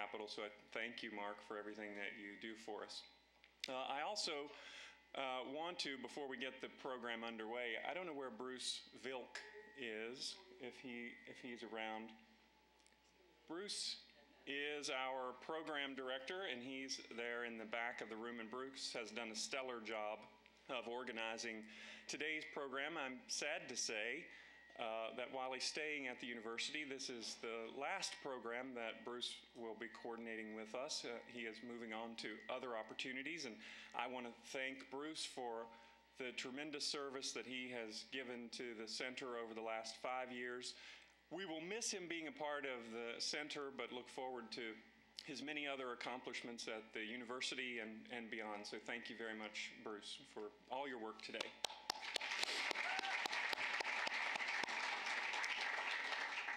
Capitol. So I thank you, Mark, for everything that you do for us. I also want to, before we get the program underway, I don't know where Bruce Vilk is, if he's around. Bruce is our program director, and he's there in the back of the room, and Bruce has done a stellar job of organizing today's program. I'm sad to say that while he's staying at the university, this is the last program that Bruce will be coordinating with us. He is moving on to other opportunities, and I want to thank Bruce for the tremendous service that he has given to the center over the last 5 years. We will miss him being a part of the center, but look forward to his many other accomplishments at the university and beyond. So thank you very much, Bruce, for all your work today.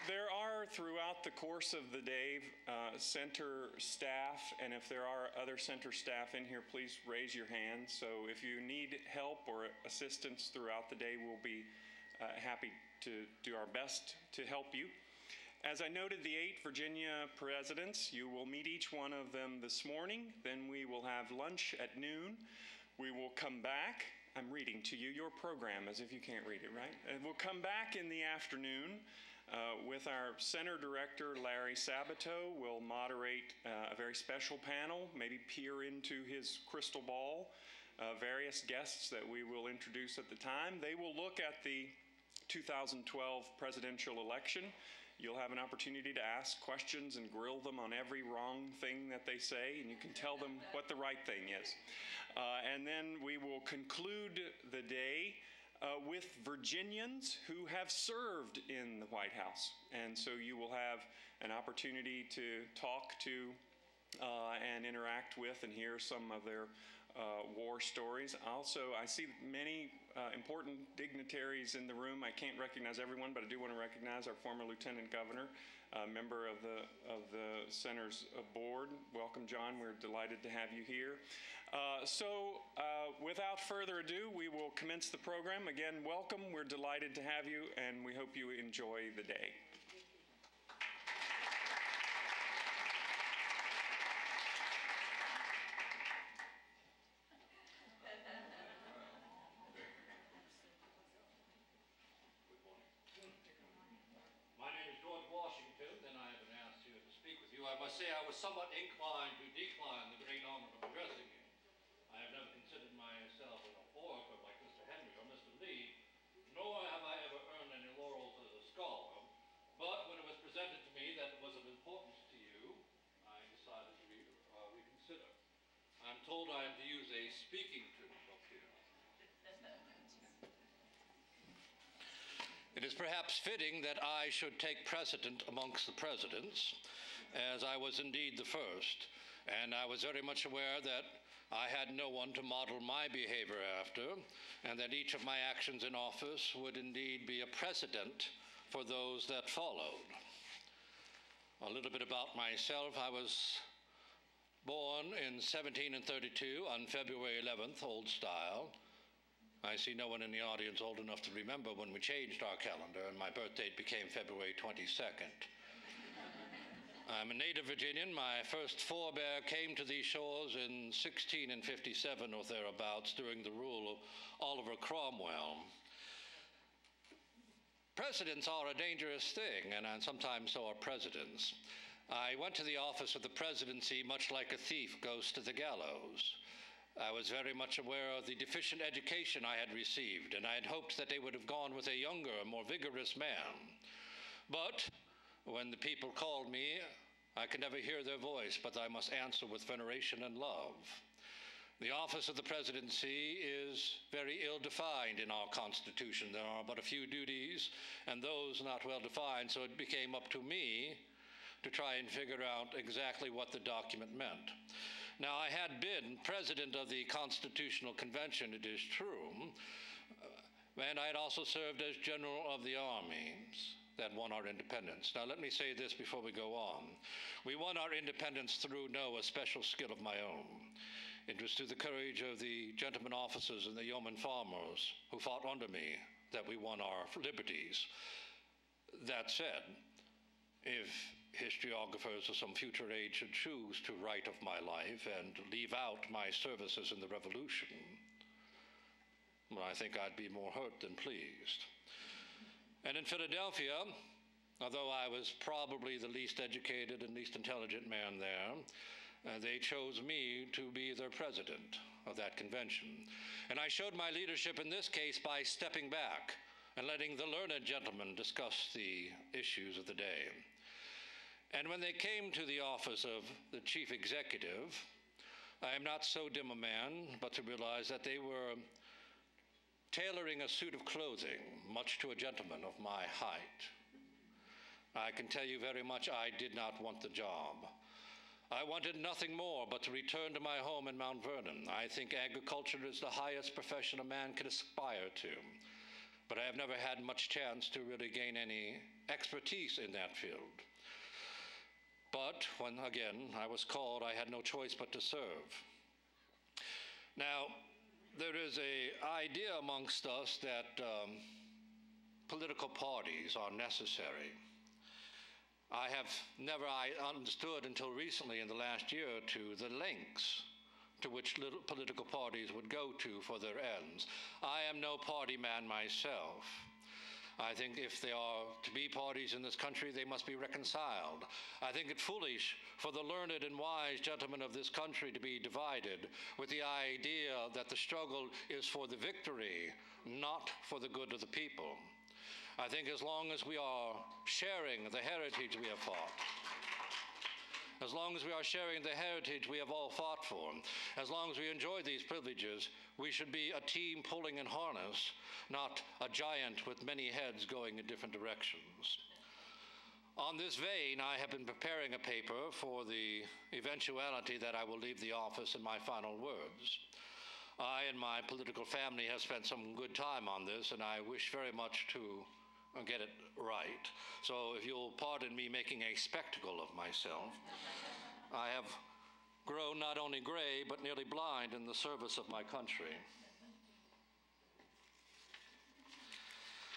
There are, throughout the course of the day, center staff, and if there are other center staff in here, please raise your hand. So if you need help or assistance throughout the day, we'll be happy to do our best to help you. As I noted, the 8 Virginia presidents, you will meet each one of them this morning. Then we will have lunch at noon. We will come back. I'm reading to you your program as if you can't read it, right? And we'll come back in the afternoon with our center director, Larry Sabato. We'll moderate a very special panel, maybe peer into his crystal ball, various guests that we will introduce at the time. They will look at the 2012 presidential election. You'll have an opportunity to ask questions and grill them on every wrong thing that they say, and you can tell them what the right thing is. And then we will conclude the day with Virginians who have served in the White House. And so you will have an opportunity to talk to and interact with and hear some of their war stories. Also, I see many important dignitaries in the room. I can't recognize everyone, but I do want to recognize our former Lieutenant Governor, member of the Center's board. Welcome, John. We're delighted to have you here. So without further ado, we will commence the program. Again, welcome. We're delighted to have you, and we hope you enjoy the day. I must say I was somewhat inclined to decline the great honor of addressing you. I have never considered myself an orator like Mr. Henry or Mr. Lee, nor have I ever earned any laurels as a scholar. But when it was presented to me that it was of importance to you, I decided to reconsider. I'm told I am to use a speaking tube up here. It is perhaps fitting that I should take precedent amongst the presidents, as I was indeed the first, and I was very much aware that I had no one to model my behavior after, and that each of my actions in office would indeed be a precedent for those that followed. A little bit about myself. I was born in 1732 on February 11th, old style. I see no one in the audience old enough to remember when we changed our calendar and my birth date became February 22nd. I'm a native Virginian. My first forebear came to these shores in 1657 or thereabouts during the rule of Oliver Cromwell. Presidents are a dangerous thing, and sometimes so are presidents. I went to the office of the presidency much like a thief goes to the gallows. I was very much aware of the deficient education I had received, and I had hoped that they would have gone with a younger, more vigorous man. But when the people called me, I could never hear their voice, but I must answer with veneration and love. The office of the presidency is very ill-defined in our Constitution. There are but a few duties, and those not well-defined, so it became up to me to try and figure out exactly what the document meant. Now, I had been president of the Constitutional Convention, it is true, and I had also served as general of the armies that won our independence. Now, let me say this before we go on. We won our independence through no especial skill of my own. It was through the courage of the gentlemen officers and the yeoman farmers who fought under me that we won our liberties. That said, if historiographers of some future age should choose to write of my life and leave out my services in the Revolution, well, I think I'd be more hurt than pleased. And in Philadelphia, although I was probably the least educated and least intelligent man there, they chose me to be their president of that convention. And I showed my leadership in this case by stepping back and letting the learned gentlemen discuss the issues of the day. And when they came to the office of the chief executive, I am not so dim a man, but to realize that they were tailoring a suit of clothing, much to a gentleman of my height. I can tell you very much I did not want the job. I wanted nothing more but to return to my home in Mount Vernon. I think agriculture is the highest profession a man can aspire to, but I have never had much chance to really gain any expertise in that field. But when, again, I was called, I had no choice but to serve. Now, there is an idea amongst us that political parties are necessary. I have never understood until recently in the last year or two the lengths to which political parties would go to for their ends. I am no party man myself. I think if there are to be parties in this country, they must be reconciled. I think it foolish for the learned and wise gentlemen of this country to be divided with the idea that the struggle is for the victory, not for the good of the people. I think as long as we are sharing the heritage we have fought, as long as we are sharing the heritage we have all fought for, as long as we enjoy these privileges, we should be a team pulling in harness, not a giant with many heads going in different directions. On this vein, I have been preparing a paper for the eventuality that I will leave the office in my final words. I and my political family have spent some good time on this, and I wish very much to get it right. So if you'll pardon me making a spectacle of myself, I have grown not only gray, but nearly blind in the service of my country.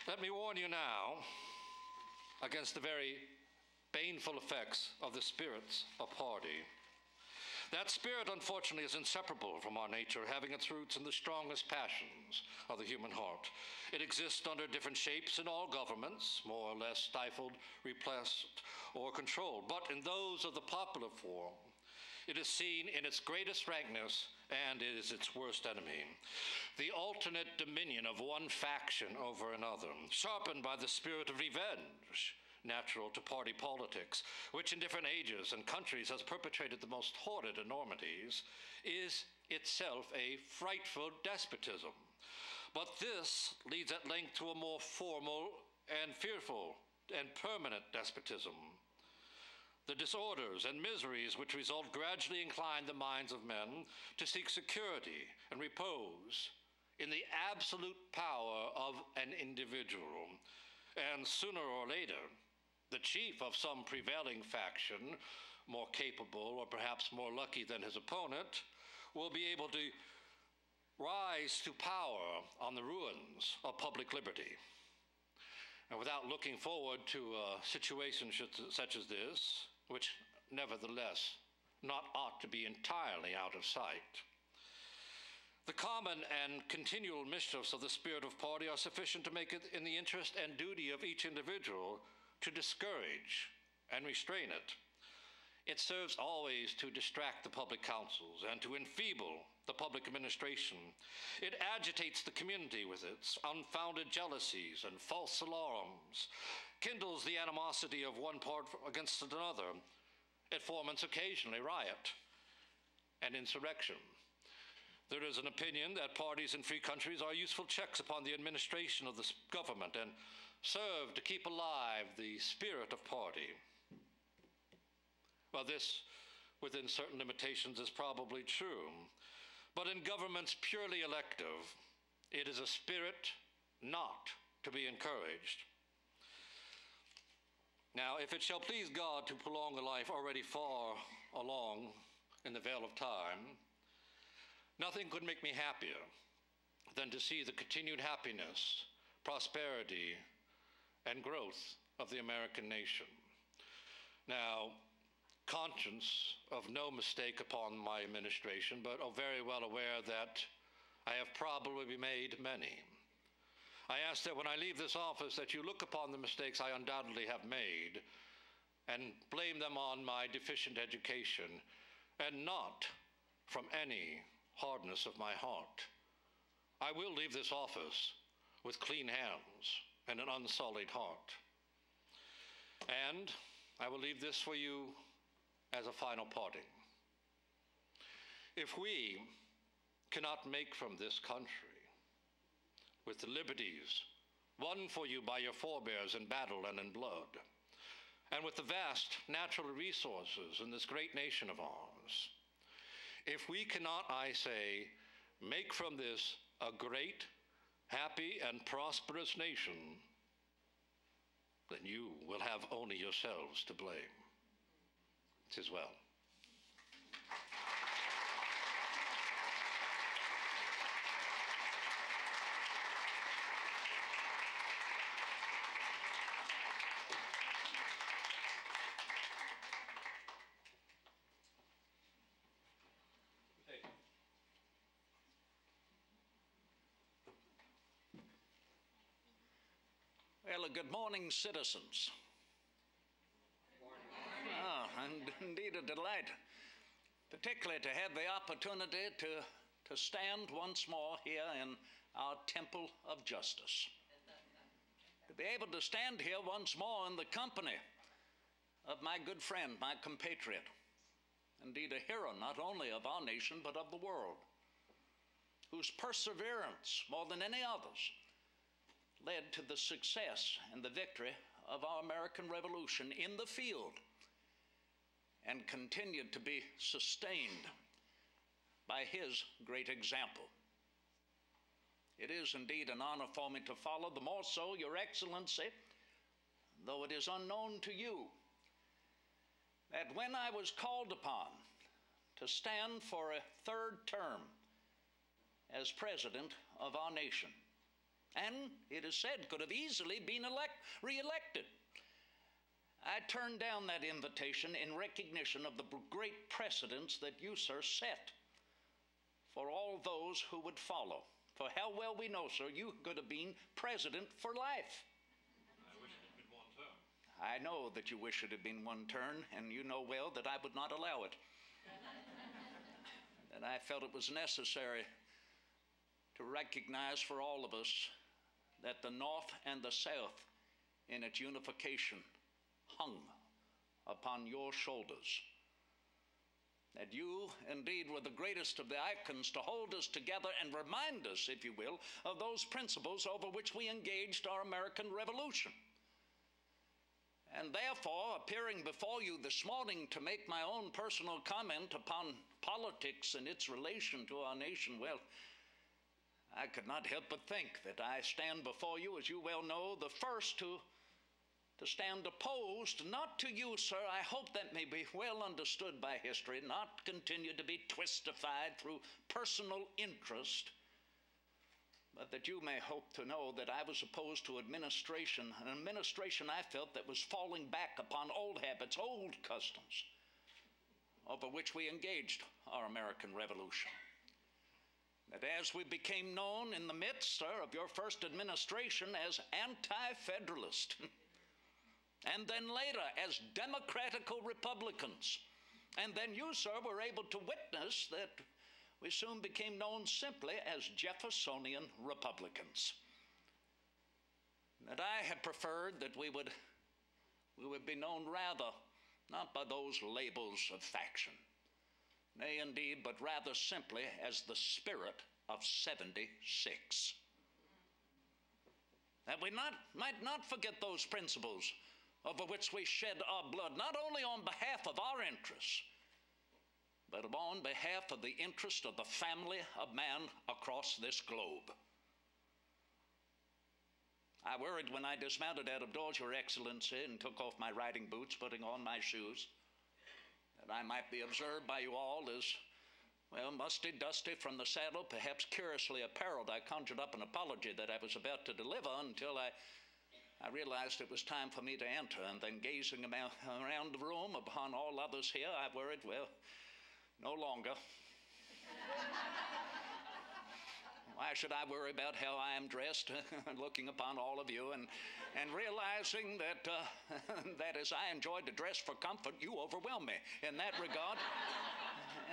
Let me warn you now against the very baneful effects of the spirits of party. That spirit, unfortunately, is inseparable from our nature, having its roots in the strongest passions of the human heart. It exists under different shapes in all governments, more or less stifled, repressed, or controlled. But in those of the popular form, it is seen in its greatest rankness, and it is its worst enemy. The alternate dominion of one faction over another, sharpened by the spirit of revenge, natural to party politics, which in different ages and countries has perpetrated the most horrid enormities, is itself a frightful despotism. But this leads at length to a more formal and fearful and permanent despotism. The disorders and miseries which result gradually incline the minds of men to seek security and repose in the absolute power of an individual, and sooner or later, the chief of some prevailing faction, more capable or perhaps more lucky than his opponent, will be able to rise to power on the ruins of public liberty. And without looking forward to a situation such as this, which nevertheless ought to be entirely out of sight, the common and continual mischiefs of the spirit of party are sufficient to make it in the interest and duty of each individual to discourage and restrain it. It serves always to distract the public councils and to enfeeble the public administration. It agitates the community with its unfounded jealousies and false alarms, kindles the animosity of one part against another. It foments occasionally riot and insurrection. There is an opinion that parties in free countries are useful checks upon the administration of the government and serve to keep alive the spirit of party. Well, this, within certain limitations, is probably true. But in governments purely elective, it is a spirit not to be encouraged. Now, if it shall please God to prolong a life already far along in the vale of time, nothing could make me happier than to see the continued happiness, prosperity, and growth of the American nation. Now, conscious of no mistake upon my administration, but very well aware that I have probably made many, I ask that when I leave this office that you look upon the mistakes I undoubtedly have made and blame them on my deficient education and not from any hardness of my heart. I will leave this office with clean hands and an unsullied heart. And I will leave this for you as a final parting. If we cannot make from this country, with the liberties won for you by your forebears in battle and in blood, and with the vast natural resources in this great nation of ours, if we cannot, I say, make from this a great, happy, and prosperous nation, then you will have only yourselves to blame. 'Tis well. Well, good morning, citizens. And indeed a delight, particularly to have the opportunity to stand once more here in our temple of justice. To be able to stand here once more in the company of my good friend, my compatriot, indeed a hero not only of our nation but of the world, whose perseverance, more than any others, led to the success and the victory of our American Revolution in the field, and continued to be sustained by his great example. It is indeed an honor for me to follow, the more so, Your Excellency, though it is unknown to you, that when I was called upon to stand for a third term as president of our nation, and it is said could have easily been re-elected, I turned down that invitation in recognition of the great precedents that you, sir, set for all those who would follow. For how well we know, sir, you could have been president for life. I wish it had been one term. I know that you wish it had been one term, and you know well that I would not allow it. And I felt it was necessary to recognize for all of us that the North and the South in its unification hung upon your shoulders. That you indeed were the greatest of the icons to hold us together and remind us, if you will, of those principles over which we engaged our American Revolution. And therefore, appearing before you this morning to make my own personal comment upon politics and its relation to our nation, well, I could not help but think that I stand before you, as you well know, the first to stand opposed, not to you, sir, I hope that may be well understood by history, not continue to be twistified through personal interest, but that you may hope to know that I was opposed to an administration I felt that was falling back upon old habits, old customs, over which we engaged our American Revolution. That as we became known in the midst, sir, of your first administration as anti-federalist, and then later as democratical Republicans, and then you, sir, were able to witness that we soon became known simply as Jeffersonian Republicans. That I had preferred that we would be known rather not by those labels of faction, nay, indeed, but rather simply as the spirit of '76. That we might not forget those principles over which we shed our blood, not only on behalf of our interests, but on behalf of the interest of the family of man across this globe. I worried when I dismounted out of doors, Your Excellency, and took off my riding boots, putting on my shoes, that I might be observed by you all as, well, musty, dusty from the saddle, perhaps curiously appareled. I conjured up an apology that I was about to deliver until I I realized it was time for me to enter, and then gazing around the room upon all others here, I worried, well, no longer. Why should I worry about how I am dressed, looking upon all of you and realizing that, that as I enjoyed to dress for comfort, you overwhelm me in that regard.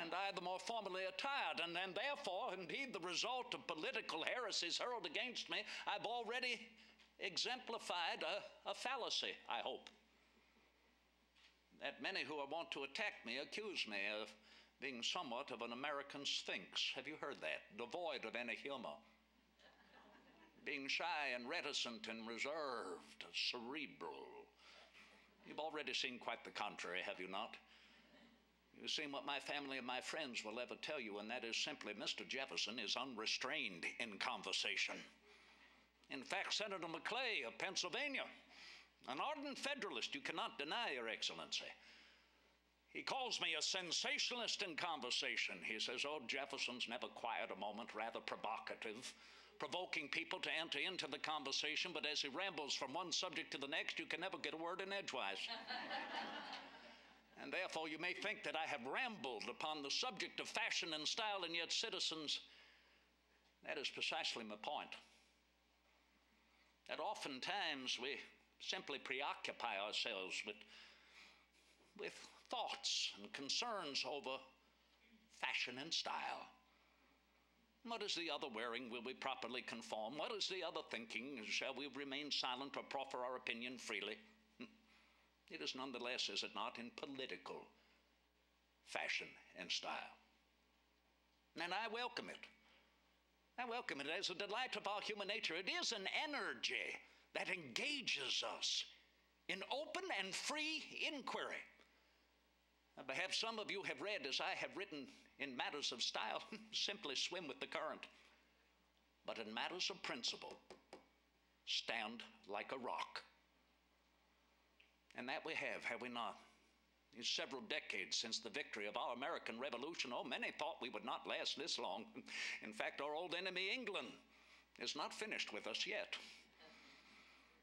And I the more formally attired, and therefore, indeed, the result of political heresies hurled against me, I've already exemplified a fallacy, I hope. That many who want to attack me accuse me of being somewhat of an American sphinx. Have you heard that? Devoid of any humor. Being shy and reticent and reserved, cerebral. You've already seen quite the contrary, have you not? You've seen what my family and my friends will ever tell you, and that is simply Mr. Jefferson is unrestrained in conversation. In fact, Senator McClay of Pennsylvania, an ardent Federalist, you cannot deny, Your Excellency, he calls me a sensationalist in conversation. He says, oh, Jefferson's never quiet a moment, rather provocative, provoking people to enter into the conversation, but as he rambles from one subject to the next, you can never get a word in edgewise. And therefore, you may think that I have rambled upon the subject of fashion and style, and yet, citizens, that is precisely my point. That oftentimes we simply preoccupy ourselves with thoughts and concerns over fashion and style. What is the other wearing? Will we properly conform? What is the other thinking? Shall we remain silent or proffer our opinion freely? It is nonetheless, is it not, in political fashion and style. And I welcome it. I welcome it as a delight of our human nature. It is an energy that engages us in open and free inquiry. Perhaps some of you have read, as I have written, in matters of style, simply swim with the current. But in matters of principle, stand like a rock. And that we have we not? It's several decades since the victory of our American Revolution. Oh, many thought we would not last this long. In fact, our old enemy, England, is not finished with us yet.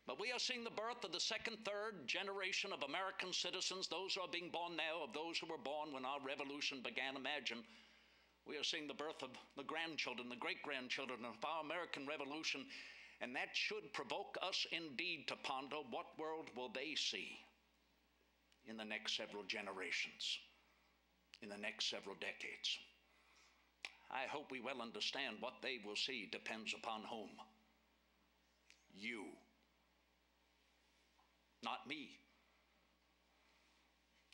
But we are seeing the birth of the second, third generation of American citizens, those who are being born now, of those who were born when our revolution began. Imagine, we are seeing the birth of the grandchildren, the great-grandchildren of our American Revolution, and that should provoke us indeed to ponder what world will they see in the next several generations, in the next several decades. I hope we well understand what they will see depends upon whom? You. Not me.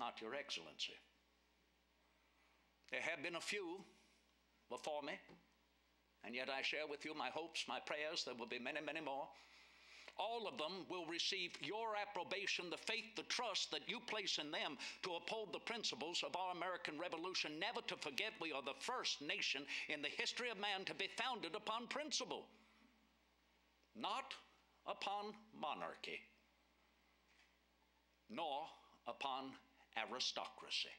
Not Your Excellency. There have been a few before me, and yet I share with you my hopes, my prayers. There will be many, many more. All of them will receive your approbation, the faith, the trust that you place in them to uphold the principles of our American Revolution. Never to forget, we are the first nation in the history of man to be founded upon principle, not upon monarchy, nor upon aristocracy.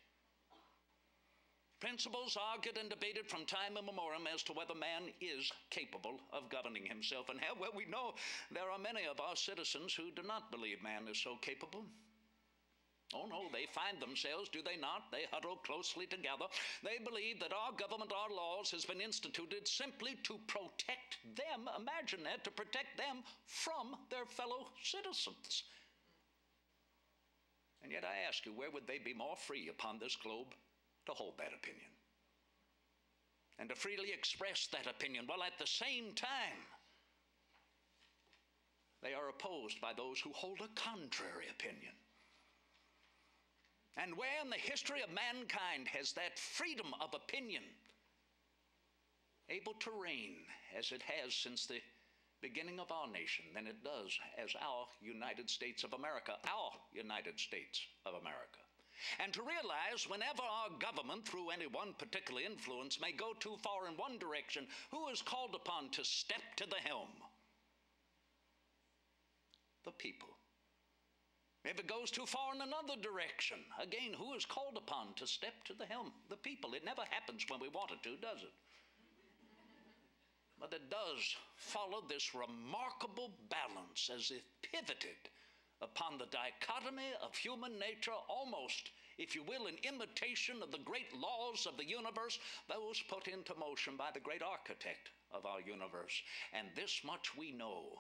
Principles argued and debated from time immemorial as to whether man is capable of governing himself. And how well we know there are many of our citizens who do not believe man is so capable. Oh no, they find themselves, do they not? They huddle closely together. They believe that our government, our laws, has been instituted simply to protect them. Imagine that, to protect them from their fellow citizens. And yet I ask you, where would they be more free upon this globe to hold that opinion and to freely express that opinion? Well, at the same time, they are opposed by those who hold a contrary opinion. And where in the history of mankind has that freedom of opinion able to reign as it has since the beginning of our nation than it does as our United States of America, our United States of America. And to realize whenever our government, through any one particular influence, may go too far in one direction, who is called upon to step to the helm? The people. If it goes too far in another direction, again, who is called upon to step to the helm? The people. It never happens when we want it to, does it? but it does follow this remarkable balance as if pivoted upon the dichotomy of human nature, almost, if you will, in imitation of the great laws of the universe, those put into motion by the great architect of our universe. And this much we know,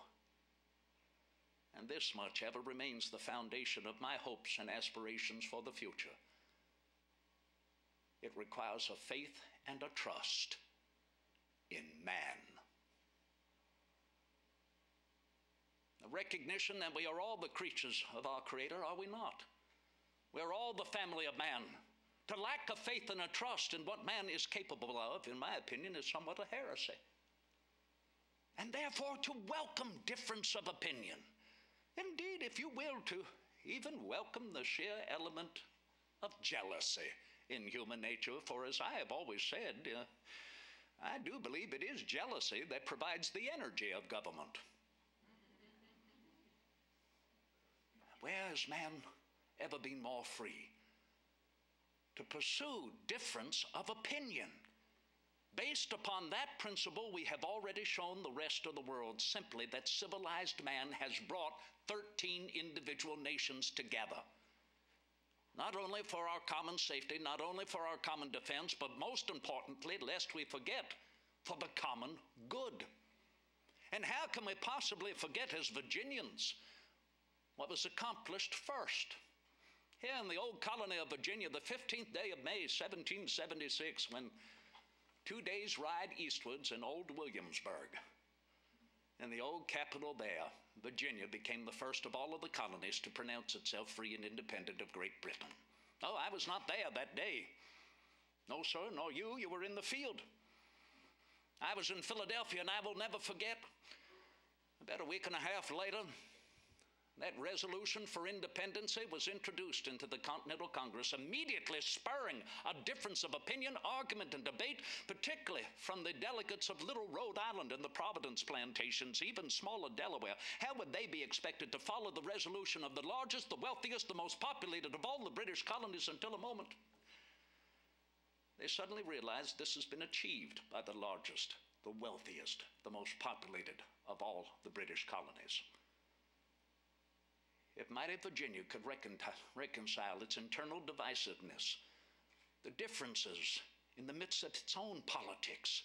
and this much ever remains the foundation of my hopes and aspirations for the future. It requires a faith and a trust in man. A recognition that we are all the creatures of our Creator, are we not? We are all the family of man. To lack a faith and a trust in what man is capable of, in my opinion, is somewhat a heresy. And therefore, to welcome difference of opinion, indeed, if you will, to even welcome the sheer element of jealousy in human nature, for as I have always said, I do believe it is jealousy that provides the energy of government. Where has man ever been more free to pursue difference of opinion? Based upon that principle, we have already shown the rest of the world simply that civilized man has brought 13 individual nations together. Not only for our common safety, not only for our common defense, but most importantly, lest we forget, for the common good. And how can we possibly forget, as Virginians, what was accomplished first? Here in the old colony of Virginia, the 15th day of May, 1776, when 2 days' ride eastwards in old Williamsburg, in the old capital there, Virginia became the first of all of the colonies to pronounce itself free and independent of Great Britain. Oh, I was not there that day. No, sir, nor you. You were in the field. I was in Philadelphia, and I will never forget, about a week and a half later, that resolution for independence was introduced into the Continental Congress, immediately spurring a difference of opinion, argument, and debate, particularly from the delegates of Little Rhode Island and the Providence plantations, even smaller Delaware. How would they be expected to follow the resolution of the largest, the wealthiest, the most populated of all the British colonies until a moment? They suddenly realized this has been achieved by the largest, the wealthiest, the most populated of all the British colonies. If mighty Virginia could reconcile its internal divisiveness, the differences in the midst of its own politics,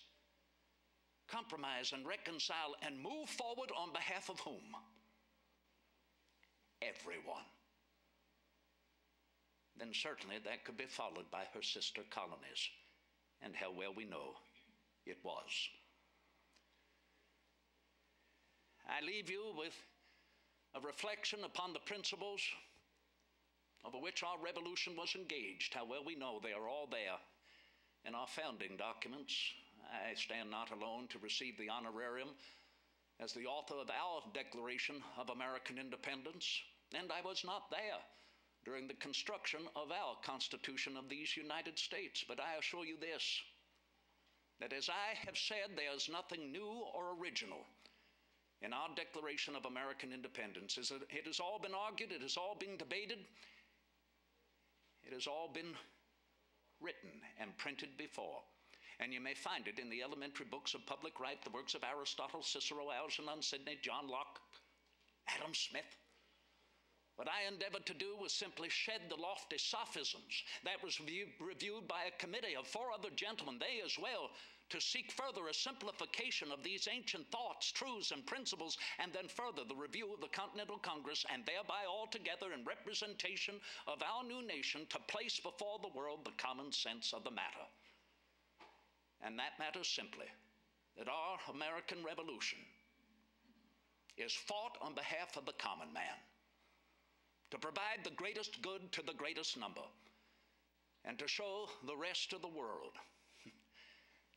compromise and reconcile and move forward on behalf of whom? Everyone. Then certainly that could be followed by her sister colonies, and how well we know it was. I leave you with a reflection upon the principles over which our revolution was engaged, how well we know they are all there in our founding documents. I stand not alone to receive the honorarium as the author of our Declaration of American Independence, and I was not there during the construction of our Constitution of these United States, but I assure you this, that as I have said, there is nothing new or original in our Declaration of American Independence. It has all been argued, it has all been debated, it has all been written and printed before. And you may find it in the elementary books of public right, the works of Aristotle, Cicero, Algernon, Sidney, John Locke, Adam Smith. What I endeavored to do was simply shed the lofty sophisms that was reviewed by a committee of 4 other gentlemen, they as well, to seek further a simplification of these ancient thoughts, truths, and principles, and then further the review of the Continental Congress, and thereby altogether in representation of our new nation to place before the world the common sense of the matter. And that matter simply, that our American Revolution is fought on behalf of the common man, to provide the greatest good to the greatest number, and to show the rest of the world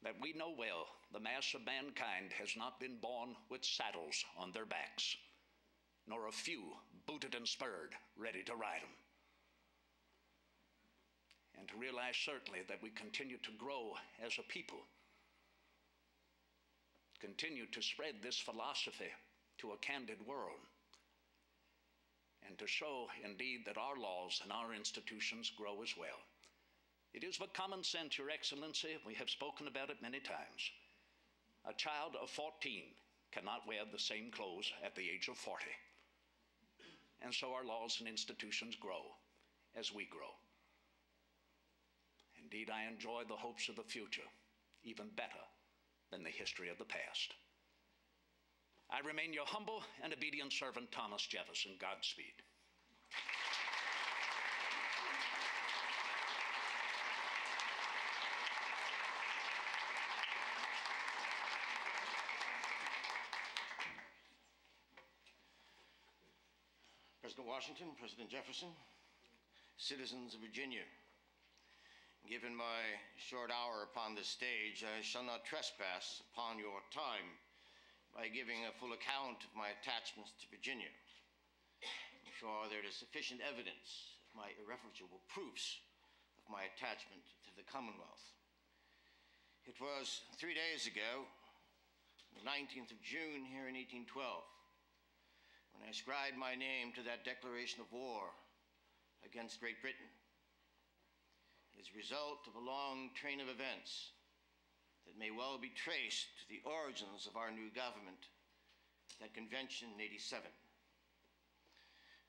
that we know well the mass of mankind has not been born with saddles on their backs, nor a few booted and spurred, ready to ride them. And to realize certainly that we continue to grow as a people, continue to spread this philosophy to a candid world, and to show indeed that our laws and our institutions grow as well. It is but common sense, Your Excellency, we have spoken about it many times, A child of 14 cannot wear the same clothes at the age of 40. And so our laws and institutions grow as we grow. Indeed, I enjoy the hopes of the future even better than the history of the past. I remain your humble and obedient servant, Thomas Jefferson. Godspeed. President Washington, President Jefferson, citizens of Virginia, given my short hour upon this stage, I shall not trespass upon your time by giving a full account of my attachments to Virginia. I'm sure there is sufficient evidence of my irrefutable proofs of my attachment to the Commonwealth. It was 3 days ago, the 19th of June here in 1812, when I ascribed my name to that declaration of war against Great Britain. It is a result of a long train of events that may well be traced to the origins of our new government, that convention in '87.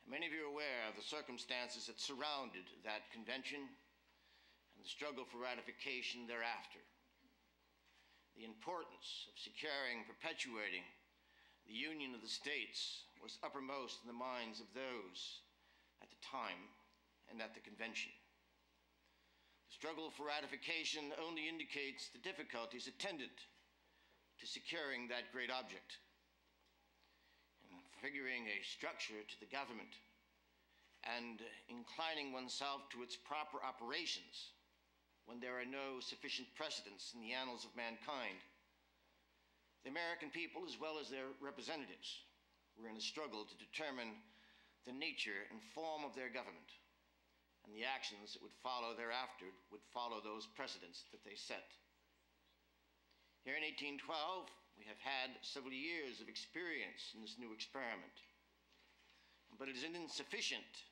Many of you are aware of the circumstances that surrounded that convention and the struggle for ratification thereafter. The importance of securing and perpetuating the union of the states was uppermost in the minds of those at the time and at the convention. The struggle for ratification only indicates the difficulties attendant to securing that great object, and figuring a structure to the government and inclining oneself to its proper operations when there are no sufficient precedents in the annals of mankind. The American people, as well as their representatives, were in a struggle to determine the nature and form of their government, and the actions that would follow thereafter would follow those precedents that they set. Here in 1812, we have had several years of experience in this new experiment, but it is an insufficient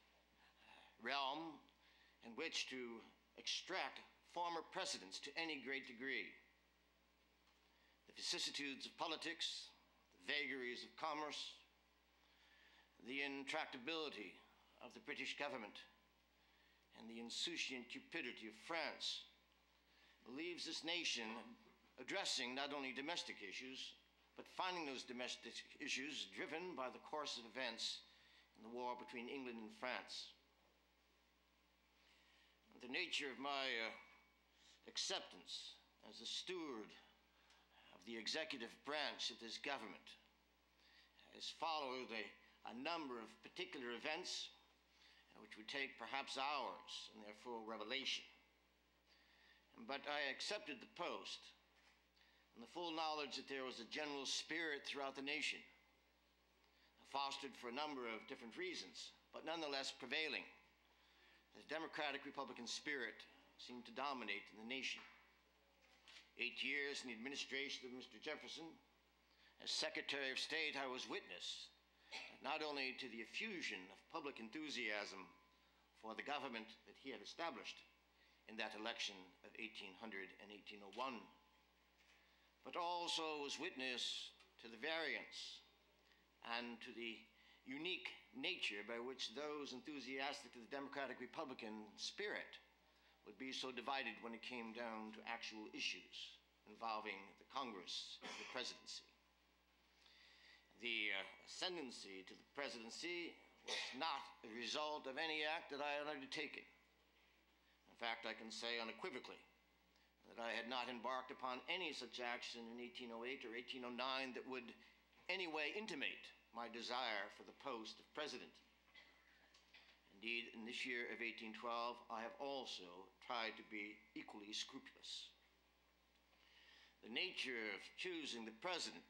realm in which to extract former precedents to any great degree. The vicissitudes of politics, the vagaries of commerce, the intractability of the British government, and the insouciant cupidity of France leaves this nation addressing not only domestic issues, but finding those domestic issues driven by the course of events in the war between England and France. The nature of my acceptance as a steward of the executive branch of this government has followed a number of particular events which would take perhaps hours in their full revelation. But I accepted the post in the full knowledge that there was a general spirit throughout the nation, fostered for a number of different reasons, but nonetheless prevailing. The democratic Republican spirit seemed to dominate in the nation. 8 years in the administration of Mr. Jefferson, as Secretary of State, I was witness not only to the effusion of public enthusiasm for the government that he had established in that election of 1800 and 1801, but also was witness to the variance and to the unique nature by which those enthusiastic to the Democratic Republican spirit would be so divided when it came down to actual issues involving the Congress and the presidency. The ascendancy to the presidency was not a result of any act that I had undertaken. In fact, I can say unequivocally that I had not embarked upon any such action in 1808 or 1809 that would any way intimate my desire for the post of president. Indeed, in this year of 1812, I have also tried to be equally scrupulous. The nature of choosing the president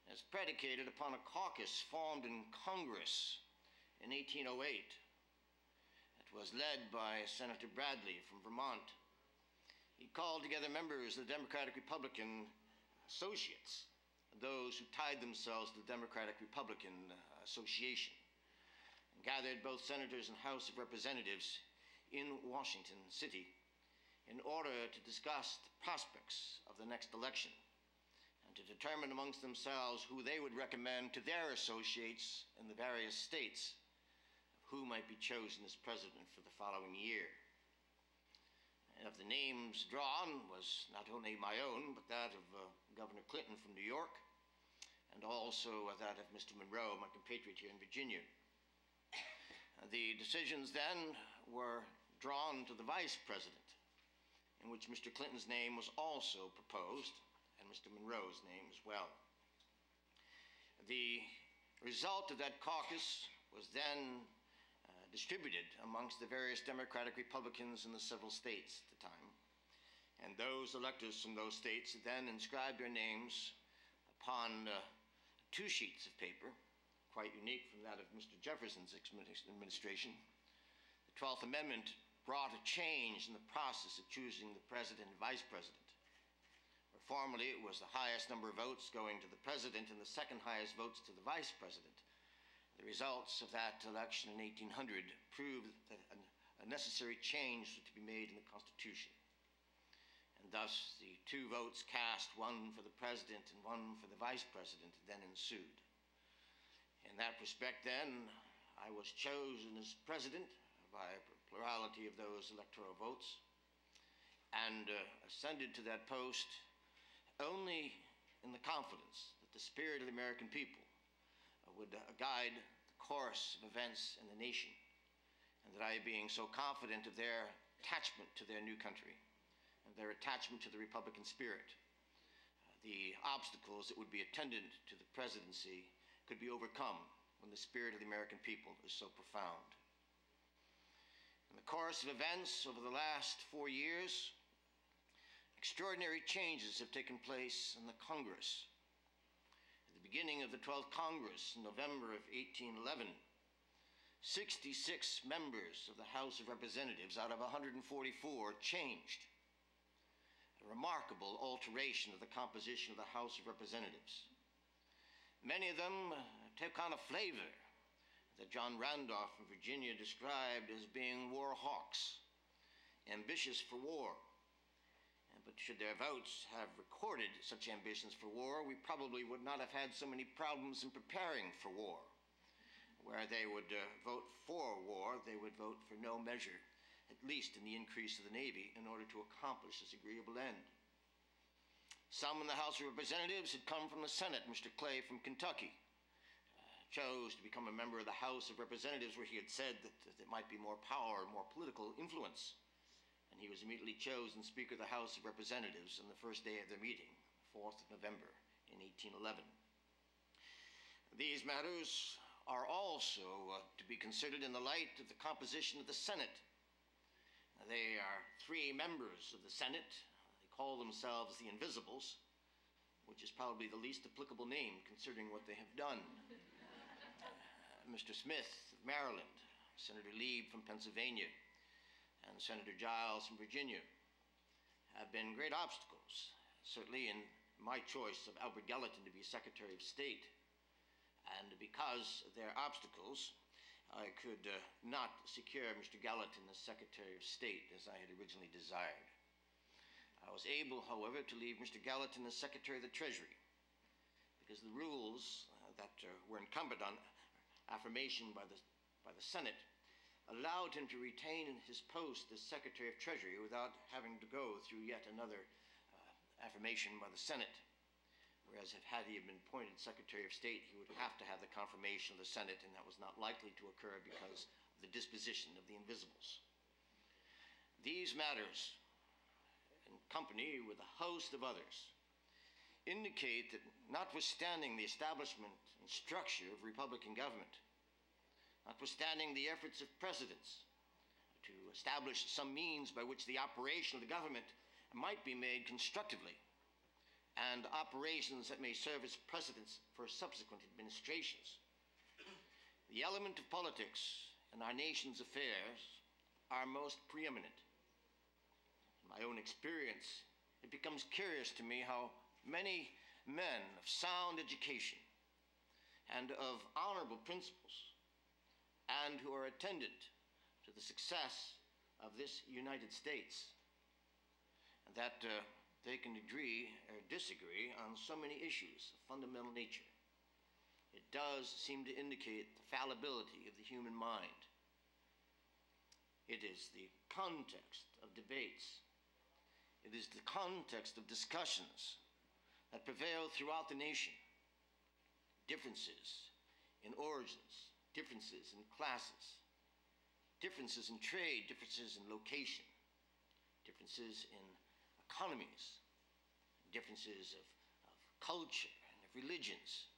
is predicated upon a caucus formed in Congress in 1808. It was led by Senator Bradley from Vermont. He called together members of the Democratic Republican associates, those who tied themselves to the Democratic Republican Association, and gathered both senators and House of Representatives in Washington City in order to discuss the prospects of the next election to determine amongst themselves who they would recommend to their associates in the various states who might be chosen as president for the following year. And of the names drawn was not only my own, but that of Governor Clinton from New York, and also that of Mr. Monroe, my compatriot here in Virginia. The decisions then were drawn to the vice president, in which Mr. Clinton's name was also proposed, and Mr. Monroe's name as well. The result of that caucus was then distributed amongst the various Democratic Republicans in the several states at the time, and those electors from those states then inscribed their names upon 2 sheets of paper, quite unique from that of Mr. Jefferson's administration. The 12th Amendment brought a change in the process of choosing the president and vice president. Where formerly it was the highest number of votes going to the president and the second highest votes to the vice president. The results of that election in 1800 proved that a necessary change was to be made in the Constitution. And thus the 2 votes cast, one for the president and one for the vice president, then ensued. In that respect then, I was chosen as president by a plurality of those electoral votes and ascended to that post only in the confidence that the spirit of the American people would guide the course of events in the nation, and that I, being so confident of their attachment to their new country and their attachment to the Republican spirit, the obstacles that would be attendant to the presidency could be overcome when the spirit of the American people is so profound. In the course of events over the last 4 years, extraordinary changes have taken place in the Congress. At the beginning of the 12th Congress in November of 1811, 66 members of the House of Representatives out of 144 changed. A remarkable alteration of the composition of the House of Representatives. Many of them took on a flavor that John Randolph from Virginia described as being war hawks, ambitious for war. But should their votes have recorded such ambitions for war, we probably would not have had so many problems in preparing for war. Where they would vote for war, they would vote for no measure, at least in the increase of the Navy, in order to accomplish this agreeable end. Some in the House of Representatives had come from the Senate. Mr. Clay from Kentucky chose to become a member of the House of Representatives, where he had said that there might be more power and more political influence. And he was immediately chosen Speaker of the House of Representatives on the first day of their meeting, 4th of November in 1811. These matters are also to be considered in the light of the composition of the Senate. They are 3 members of the Senate. They call themselves the Invisibles, which is probably the least applicable name considering what they have done. Mr. Smith of Maryland, Senator Leib from Pennsylvania, and Senator Giles from Virginia have been great obstacles, certainly in my choice of Albert Gallatin to be Secretary of State. And because of their obstacles, I could not secure Mr. Gallatin as Secretary of State as I had originally desired. I was able, however, to leave Mr. Gallatin as Secretary of the Treasury, because the rules that were incumbent on affirmation by the Senate allowed him to retain his post as Secretary of Treasury without having to go through yet another affirmation by the Senate. Whereas had he been appointed Secretary of State, he would have to have the confirmation of the Senate, and that was not likely to occur because of the disposition of the Invisibles. These matters, in company with a host of others, indicate that notwithstanding the establishment and structure of Republican government, notwithstanding the efforts of presidents to establish some means by which the operation of the government might be made constructively, and operations that may serve as precedents for subsequent administrations, the element of politics in our nation's affairs are most preeminent. In my own experience, it becomes curious to me how many men of sound education and of honorable principles, and who are attendant to the success of this United States, that they can agree or disagree on so many issues of fundamental nature. It does seem to indicate the fallibility of the human mind. It is the context of debates. It is the context of discussions that prevail throughout the nation. Differences in origins, differences in classes, differences in trade, differences in location, differences in economies, differences of culture and of religions,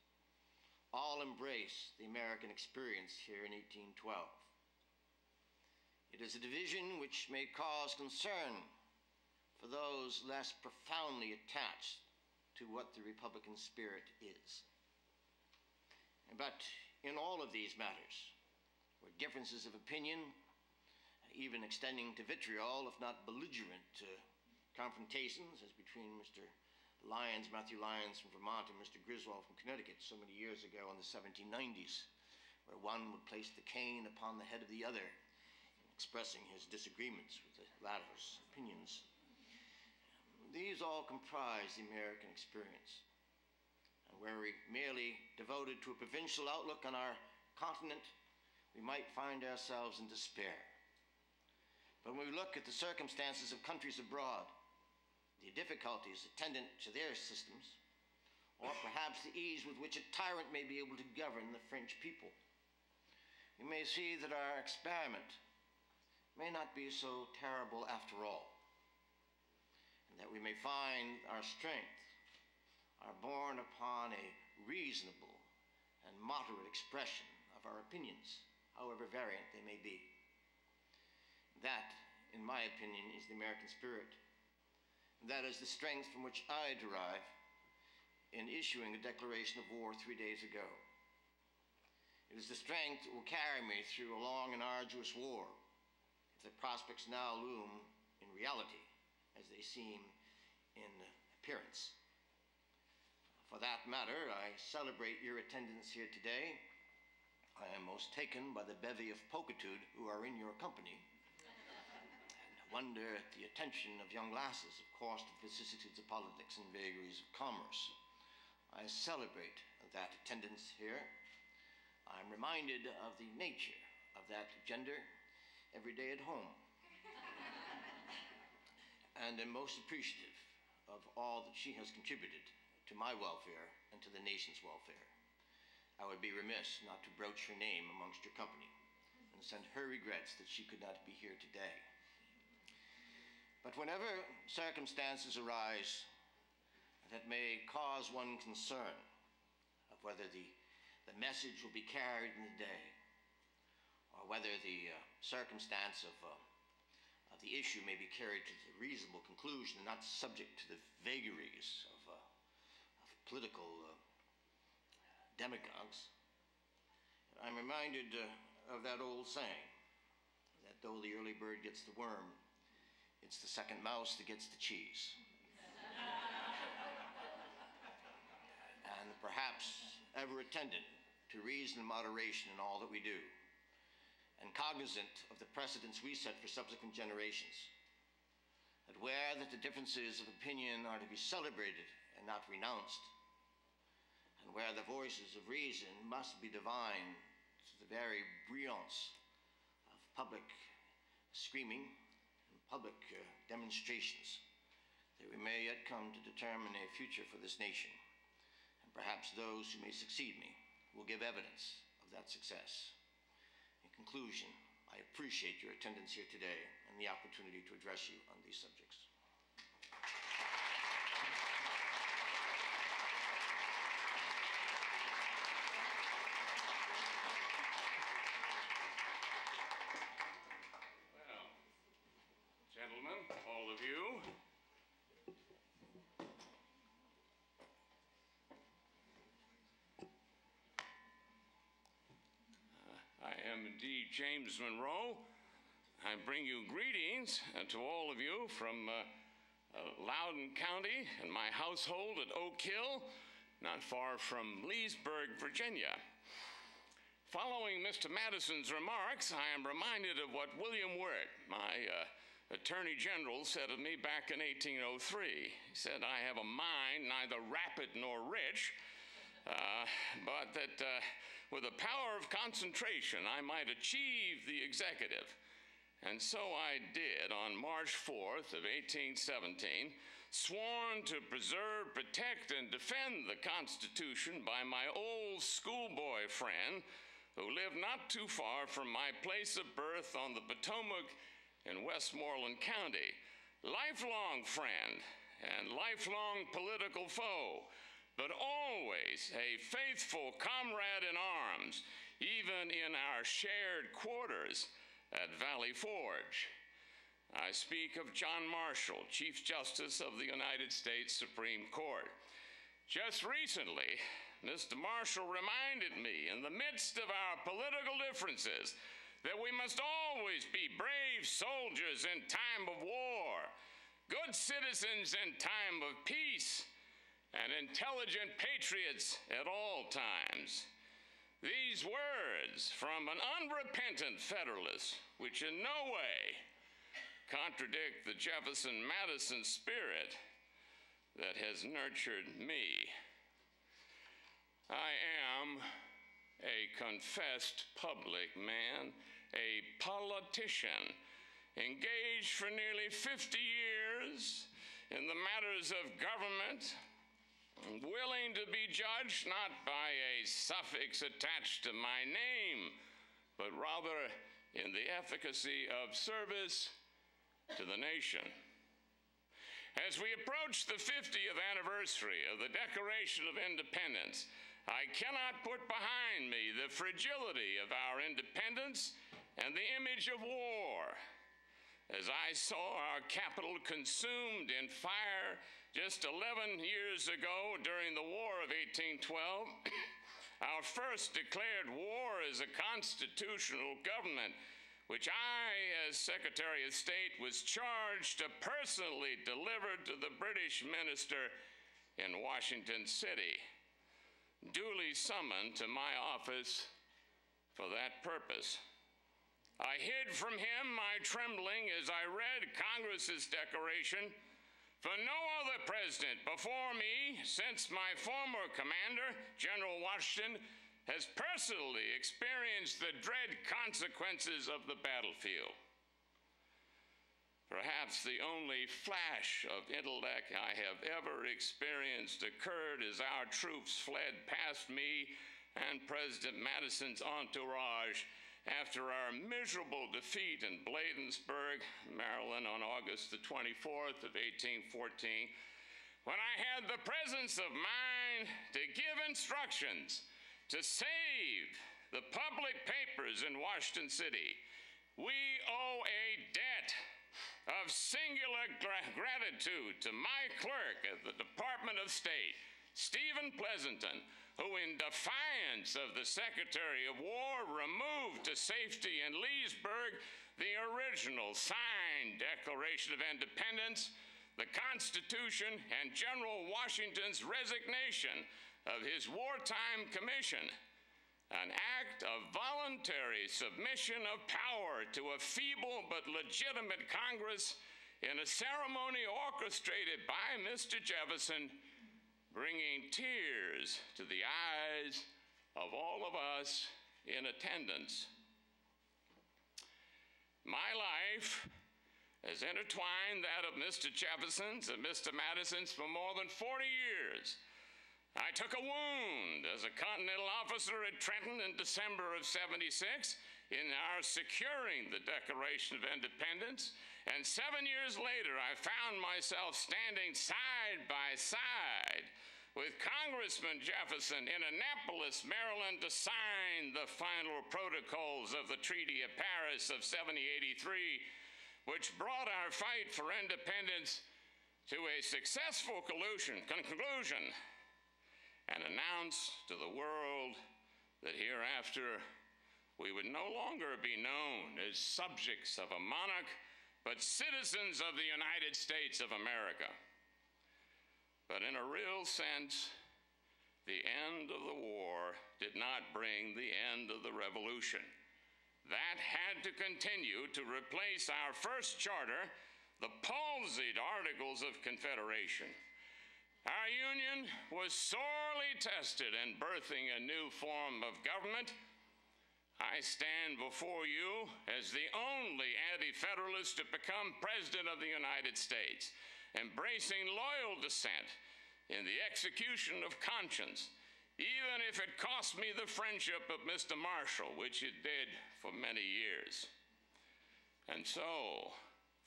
all embrace the American experience here in 1812. It is a division which may cause concern for those less profoundly attached to what the Republican spirit is. But in all of these matters, where differences of opinion, even extending to vitriol, if not belligerent confrontations, as between Mr. Matthew Lyons from Vermont, and Mr. Griswold from Connecticut so many years ago in the 1790s, where one would place the cane upon the head of the other, expressing his disagreements with the latter's opinions. These all comprise the American experience. And where we merely devoted to a provincial outlook on our continent, we might find ourselves in despair. But when we look at the circumstances of countries abroad, the difficulties attendant to their systems, or perhaps the ease with which a tyrant may be able to govern the French people, we may see that our experiment may not be so terrible after all, and that we may find our strength are born upon a reasonable and moderate expression of our opinions, however variant they may be. That, in my opinion, is the American spirit. That is the strength from which I derive in issuing a declaration of war 3 days ago. It is the strength that will carry me through a long and arduous war, if the prospects now loom in reality as they seem in appearance. For that matter, I celebrate your attendance here today. I am most taken by the bevy of pulchritude who are in your company, and wonder at the attention of young lasses, of course, to the vicissitudes of politics and vagaries of commerce. I celebrate that attendance here. I'm reminded of the nature of that gender every day at home, and am most appreciative of all that she has contributed to my welfare and to the nation's welfare. I would be remiss not to broach her name amongst your company and send her regrets that she could not be here today. But whenever circumstances arise that may cause one concern of whether the message will be carried in the day, or whether the circumstance of the issue may be carried to the reasonable conclusion and not subject to the vagaries of political demagogues, I'm reminded of that old saying, that though the early bird gets the worm, it's the second mouse that gets the cheese. And perhaps ever attendant to reason and moderation in all that we do, and cognizant of the precedents we set for subsequent generations, that where that the differences of opinion are to be celebrated and not renounced, and where the voices of reason must be divined to the very brillance of public screaming and public demonstrations, that we may yet come to determine a future for this nation, and perhaps those who may succeed me will give evidence of that success. In conclusion, I appreciate your attendance here today and the opportunity to address you on these subjects. Gentlemen, all of you, I am indeed James Monroe. I bring you greetings to all of you from Loudoun County and my household at Oak Hill, not far from Leesburg, Virginia. Following Mr. Madison's remarks, I am reminded of what William Wirt, my Attorney General said of me back in 1803. He said, I have a mind neither rapid nor rich, but that with the power of concentration, I might achieve the executive. And so I did on March 4th of 1817, sworn to preserve, protect, and defend the Constitution by my old schoolboy friend who lived not too far from my place of birth on the Potomac in Westmoreland County. Lifelong friend and lifelong political foe, but always a faithful comrade in arms, even in our shared quarters at Valley Forge. I speak of John Marshall, Chief Justice of the United States Supreme Court. Just recently, Mr. Marshall reminded me, in the midst of our political differences, that we must always be brave soldiers in time of war, good citizens in time of peace, and intelligent patriots at all times. These words from an unrepentant Federalist, which in no way contradict the Jefferson-Madison spirit that has nurtured me. I am a confessed public man, a politician, engaged for nearly 50 years in the matters of government, willing to be judged not by a suffix attached to my name, but rather in the efficacy of service to the nation. As we approach the 50th anniversary of the Declaration of Independence, I cannot put behind me the fragility of our independence and the image of war. As I saw our capital consumed in fire just 11 years ago during the War of 1812, our first declared war as a constitutional government, which I, as Secretary of State, was charged to personally deliver to the British minister in Washington City, duly summoned to my office for that purpose. I hid from him my trembling as I read Congress's declaration, for no other president before me since my former commander, General Washington, has personally experienced the dread consequences of the battlefield. Perhaps the only flash of intellect I have ever experienced occurred as our troops fled past me and President Madison's entourage after our miserable defeat in Bladensburg, Maryland, on August the 24th of 1814, when I had the presence of mind to give instructions to save the public papers in Washington City. We owe a debt of singular gratitude to my clerk at the Department of State, Stephen Pleasanton, who in defiance of the Secretary of War removed to safety in Leesburg the original signed Declaration of Independence, the Constitution, and General Washington's resignation of his wartime commission, an act of voluntary submission of power to a feeble but legitimate Congress in a ceremony orchestrated by Mr. Jefferson, bringing tears to the eyes of all of us in attendance. My life has intertwined that of Mr. Jefferson's and Mr. Madison's for more than 40 years. I took a wound as a Continental officer at Trenton in December of '76 in our securing the Declaration of Independence, and 7 years later I found myself standing side by side with Congressman Jefferson in Annapolis, Maryland, to sign the final protocols of the Treaty of Paris of 1783, which brought our fight for independence to a successful conclusion, and announced to the world that hereafter we would no longer be known as subjects of a monarch, but citizens of the United States of America. But in a real sense, the end of the war did not bring the end of the revolution. that had to continue to replace our first charter, the palsied Articles of Confederation. Our union was sorely tested in birthing a new form of government. I stand before you as the only anti-federalist to become President of the United States, embracing loyal dissent in the execution of conscience, even if it cost me the friendship of Mr. Marshall, which it did for many years. And so,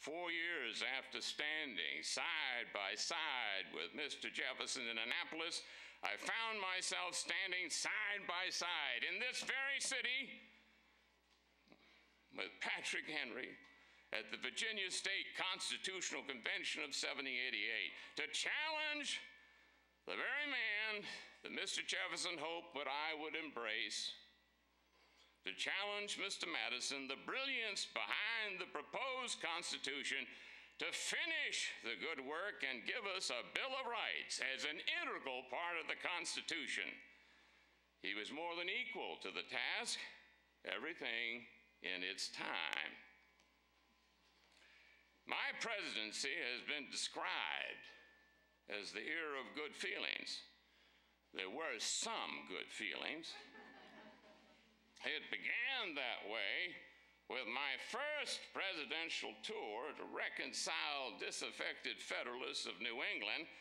4 years after standing side by side with Mr. Jefferson in Annapolis, I found myself standing side by side in this very city with Patrick Henry at the Virginia State Constitutional Convention of 1788 to challenge the very man that Mr. Jefferson hoped that I would embrace, to challenge Mr. Madison, the brilliance behind the proposed Constitution, to finish the good work and give us a Bill of Rights as an integral part of the Constitution. He was more than equal to the task, everything in its time. My presidency has been described as the era of good feelings. There were some good feelings. It began that way with my first presidential tour to reconcile disaffected Federalists of New England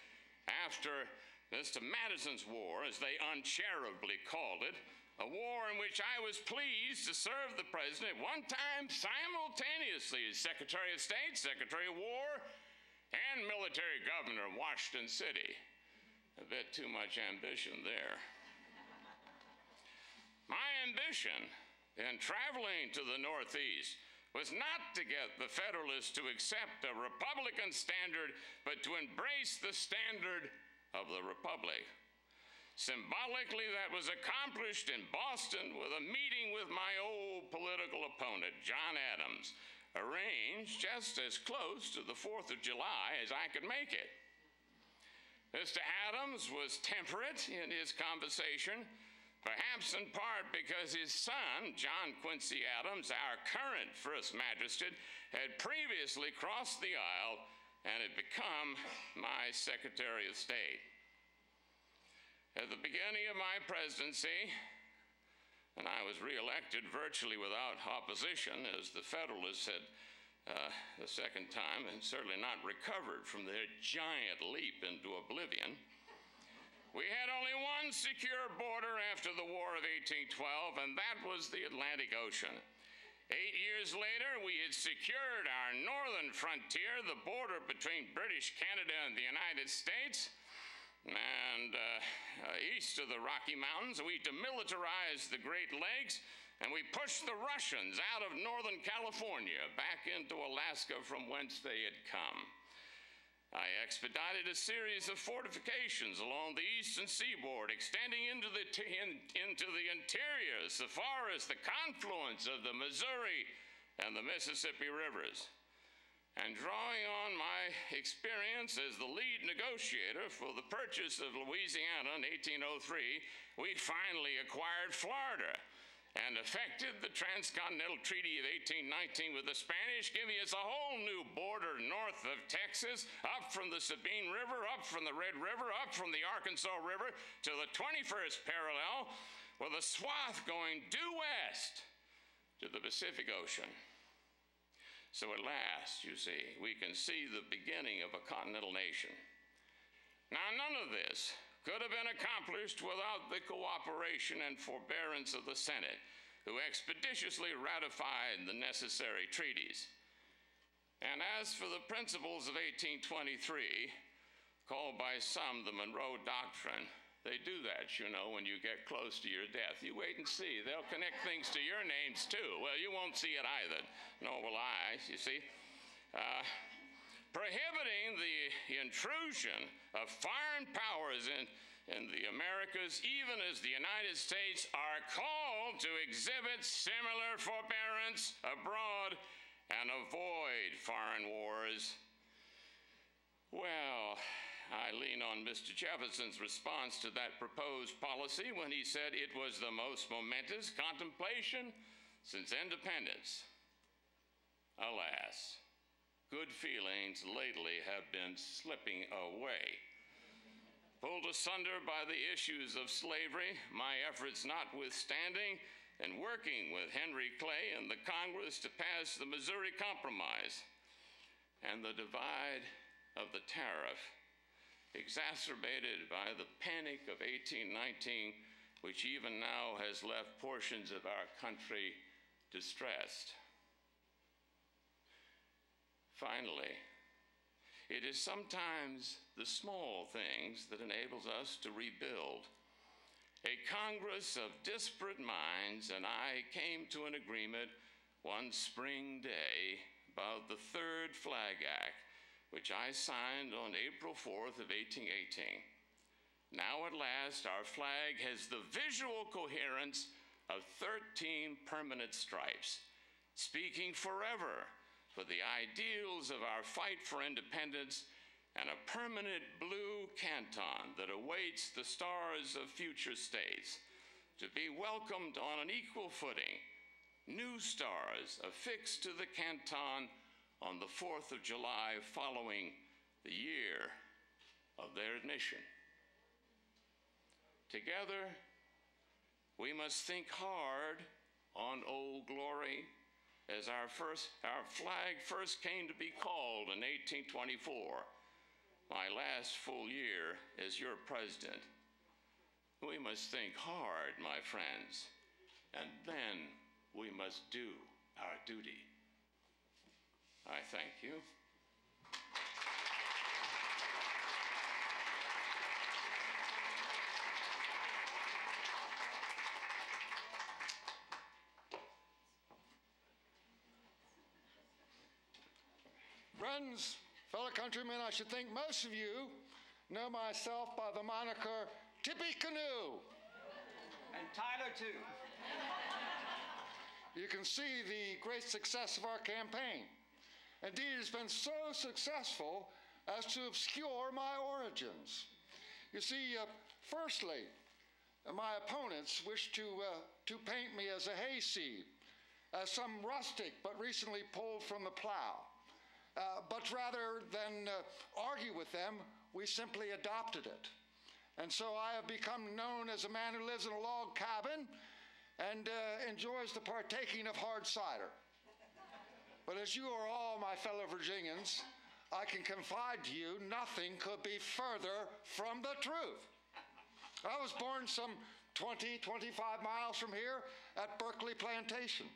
after Mr. Madison's War, as they uncharitably called it, a war in which I was pleased to serve the president at one time simultaneously as Secretary of State, Secretary of War, and military governor of Washington City. A bit too much ambition there. My ambition in traveling to the Northeast was not to get the Federalists to accept a Republican standard, but to embrace the standard of the Republic. Symbolically, that was accomplished in Boston with a meeting with my old political opponent, John Adams, arranged just as close to the 4th of July as I could make it. Mr. Adams was temperate in his conversation, perhaps in part because his son, John Quincy Adams, our current First Magistrate, had previously crossed the aisle and had become my Secretary of State. At the beginning of my presidency, and I was reelected virtually without opposition, as the Federalists had the second time, and certainly not recovered from their giant leap into oblivion. We had only one secure border after the War of 1812, and that was the Atlantic Ocean. 8 years later, we had secured our northern frontier, the border between British Canada and the United States, and east of the Rocky Mountains. We demilitarized the Great Lakes, and we pushed the Russians out of Northern California back into Alaska from whence they had come. I expedited a series of fortifications along the eastern seaboard, extending into the interior so far as the confluence of the Missouri and the Mississippi rivers. And drawing on my experience as the lead negotiator for the purchase of Louisiana in 1803, we finally acquired Florida and effected the Transcontinental Treaty of 1819 with the Spanish, giving us a whole new border north of Texas, up from the Sabine River, up from the Red River, up from the Arkansas River to the 21st parallel, with a swath going due west to the Pacific Ocean. So at last, you see, we can see the beginning of a continental nation. Now, none of this could have been accomplished without the cooperation and forbearance of the Senate, who expeditiously ratified the necessary treaties. And as for the principles of 1823, called by some the Monroe Doctrine, they do that, you know, when you get close to your death. You wait and see. They'll connect things to your names, too. Well, you won't see it either, nor will I, you see. Prohibiting the intrusion of foreign powers in the Americas, even as the United States are called to exhibit similar forbearance abroad and avoid foreign wars. Well, I lean on Mr. Jefferson's response to that proposed policy when he said it was the most momentous contemplation since independence. Alas, good feelings lately have been slipping away. Pulled asunder by the issues of slavery, my efforts notwithstanding, and working with Henry Clay and the Congress to pass the Missouri Compromise, and the divide of the tariff, exacerbated by the panic of 1819, which even now has left portions of our country distressed. Finally, it is sometimes the small things that enables us to rebuild. A Congress of disparate minds and I came to an agreement one spring day about the Third Flag Act, which I signed on April 4th of 1818. Now at last, our flag has the visual coherence of 13 permanent stripes, speaking forever for the ideals of our fight for independence, and a permanent blue canton that awaits the stars of future states to be welcomed on an equal footing, new stars affixed to the canton on the 4th of July following the year of their admission. Together, we must think hard on Old Glory, as our flag first came to be called in 1824, my last full year as your president. We must think hard, my friends, and then we must do our duty. I thank you. Friends, fellow countrymen, I should think most of you know myself by the moniker Tippy Canoe. And Tyler, too. You can see the great success of our campaign. Indeed, it's been so successful as to obscure my origins. You see, firstly, my opponents wish to paint me as a hayseed, as some rustic but recently pulled from the plow. But rather than argue with them, we simply adopted it. And so I have become known as a man who lives in a log cabin and enjoys the partaking of hard cider. But as you are all my fellow Virginians, I can confide to you nothing could be further from the truth. I was born some 20, 25 miles from here at Berkeley Plantation.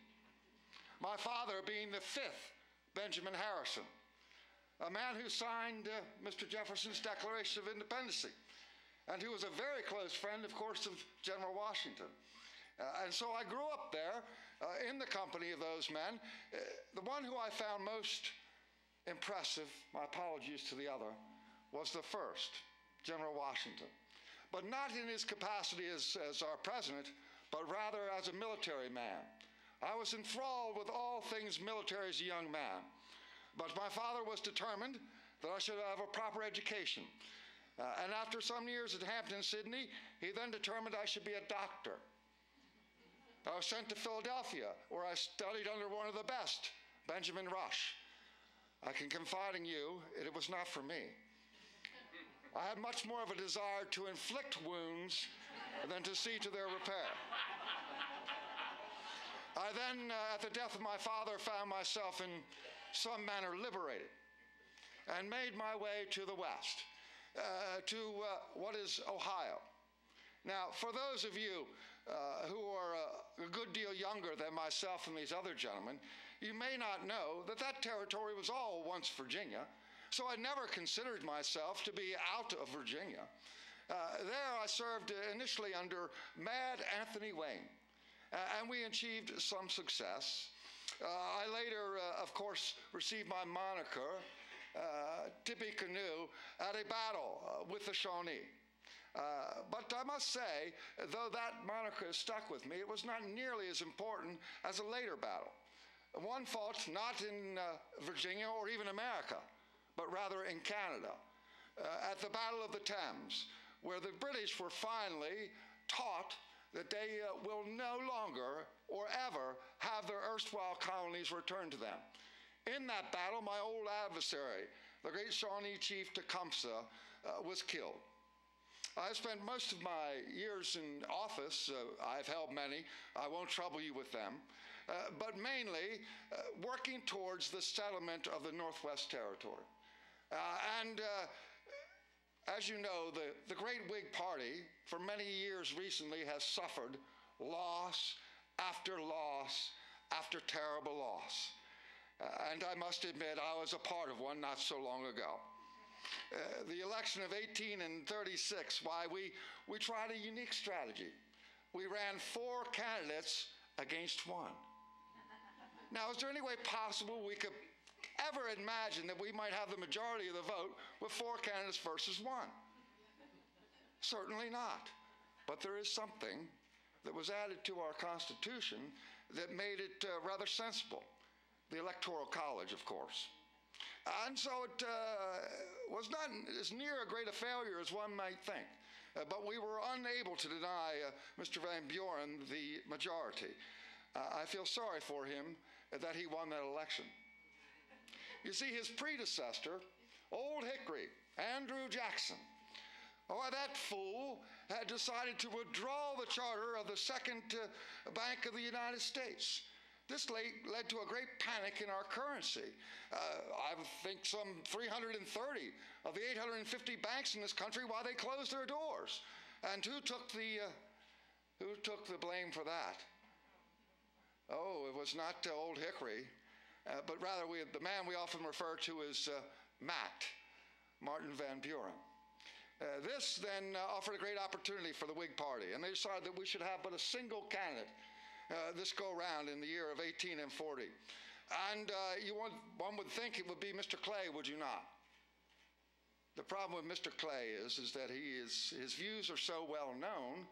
My father being the fifth Benjamin Harrison, a man who signed Mr. Jefferson's Declaration of Independence, and who was a very close friend, of course, of General Washington. And so I grew up there in the company of those men. The one who I found most impressive, my apologies to the other, was the first, General Washington. But not in his capacity as our president, but rather as a military man. I was enthralled with all things military as a young man. But my father was determined that I should have a proper education. And after some years at Hampton, Sydney, he then determined I should be a doctor. I was sent to Philadelphia, where I studied under one of the best, Benjamin Rush. I can confide in you, it was not for me. I had much more of a desire to inflict wounds than to see to their repair. I then, at the death of my father, found myself in some manner liberated and made my way to the west, to what is Ohio. Now, for those of you who are a good deal younger than myself and these other gentlemen, you may not know that that territory was all once Virginia, so I never considered myself to be out of Virginia. There I served initially under Mad Anthony Wayne. And we achieved some success. I later, of course, received my moniker, Tippy Canoe, at a battle with the Shawnee. But I must say, though that moniker has stuck with me, it was not nearly as important as a later battle. One fought not in Virginia or even America, but rather in Canada, at the Battle of the Thames, where the British were finally taught that they will no longer or ever have their erstwhile colonies returned to them. In that battle, my old adversary, the great Shawnee chief Tecumseh, was killed. I've spent most of my years in office, I've held many, I won't trouble you with them, but mainly working towards the settlement of the Northwest Territory. As you know, the great Whig Party for many years recently has suffered loss after loss after terrible loss. And I must admit, I was a part of one not so long ago. The election of 1836, why, we tried a unique strategy. We ran 4 candidates against 1. Now, is there any way possible we could ever imagine that we might have the majority of the vote with 4 candidates versus 1? Certainly not. But there is something that was added to our Constitution that made it rather sensible. The Electoral College, of course. And so it was not as near a great a failure as one might think. But we were unable to deny Mr. Van Buren the majority. I feel sorry for him that he won that election. You see, his predecessor, Old Hickory, Andrew Jackson, that fool had decided to withdraw the charter of the Second Bank of the United States. This led to a great panic in our currency. I think some 330 of the 850 banks in this country, why, they closed their doors. And who took the blame for that? Oh, it was not Old Hickory, but rather the man we often refer to as Martin Van Buren. This then offered a great opportunity for the Whig Party, and they decided that we should have but a single candidate this go-round in the year of 1840. And one would think it would be Mr. Clay, would you not? The problem with Mr. Clay is that his views are so well known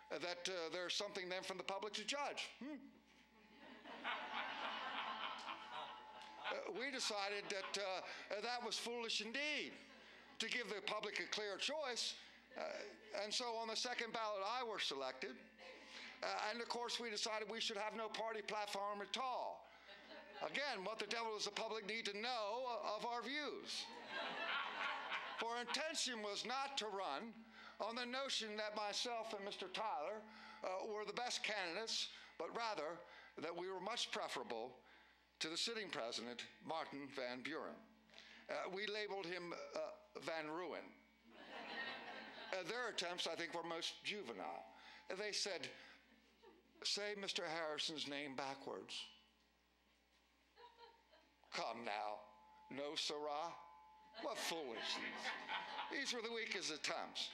that there's something then from the public to judge. We decided that that was foolish indeed, to give the public a clear choice. And so on the second ballot, I were selected. And of course, we decided we should have no party platform at all. Again, what the devil does the public need to know of our views? For our intention was not to run on the notion that myself and Mr. Tyler were the best candidates, but rather that we were much preferable to the sitting president, Martin Van Buren. We labeled him Van Ruin. Their attempts, I think, were most juvenile. They said, "Say Mr. Harrison's name backwards." Come now, no sirrah? What foolishness. These were the weakest attempts.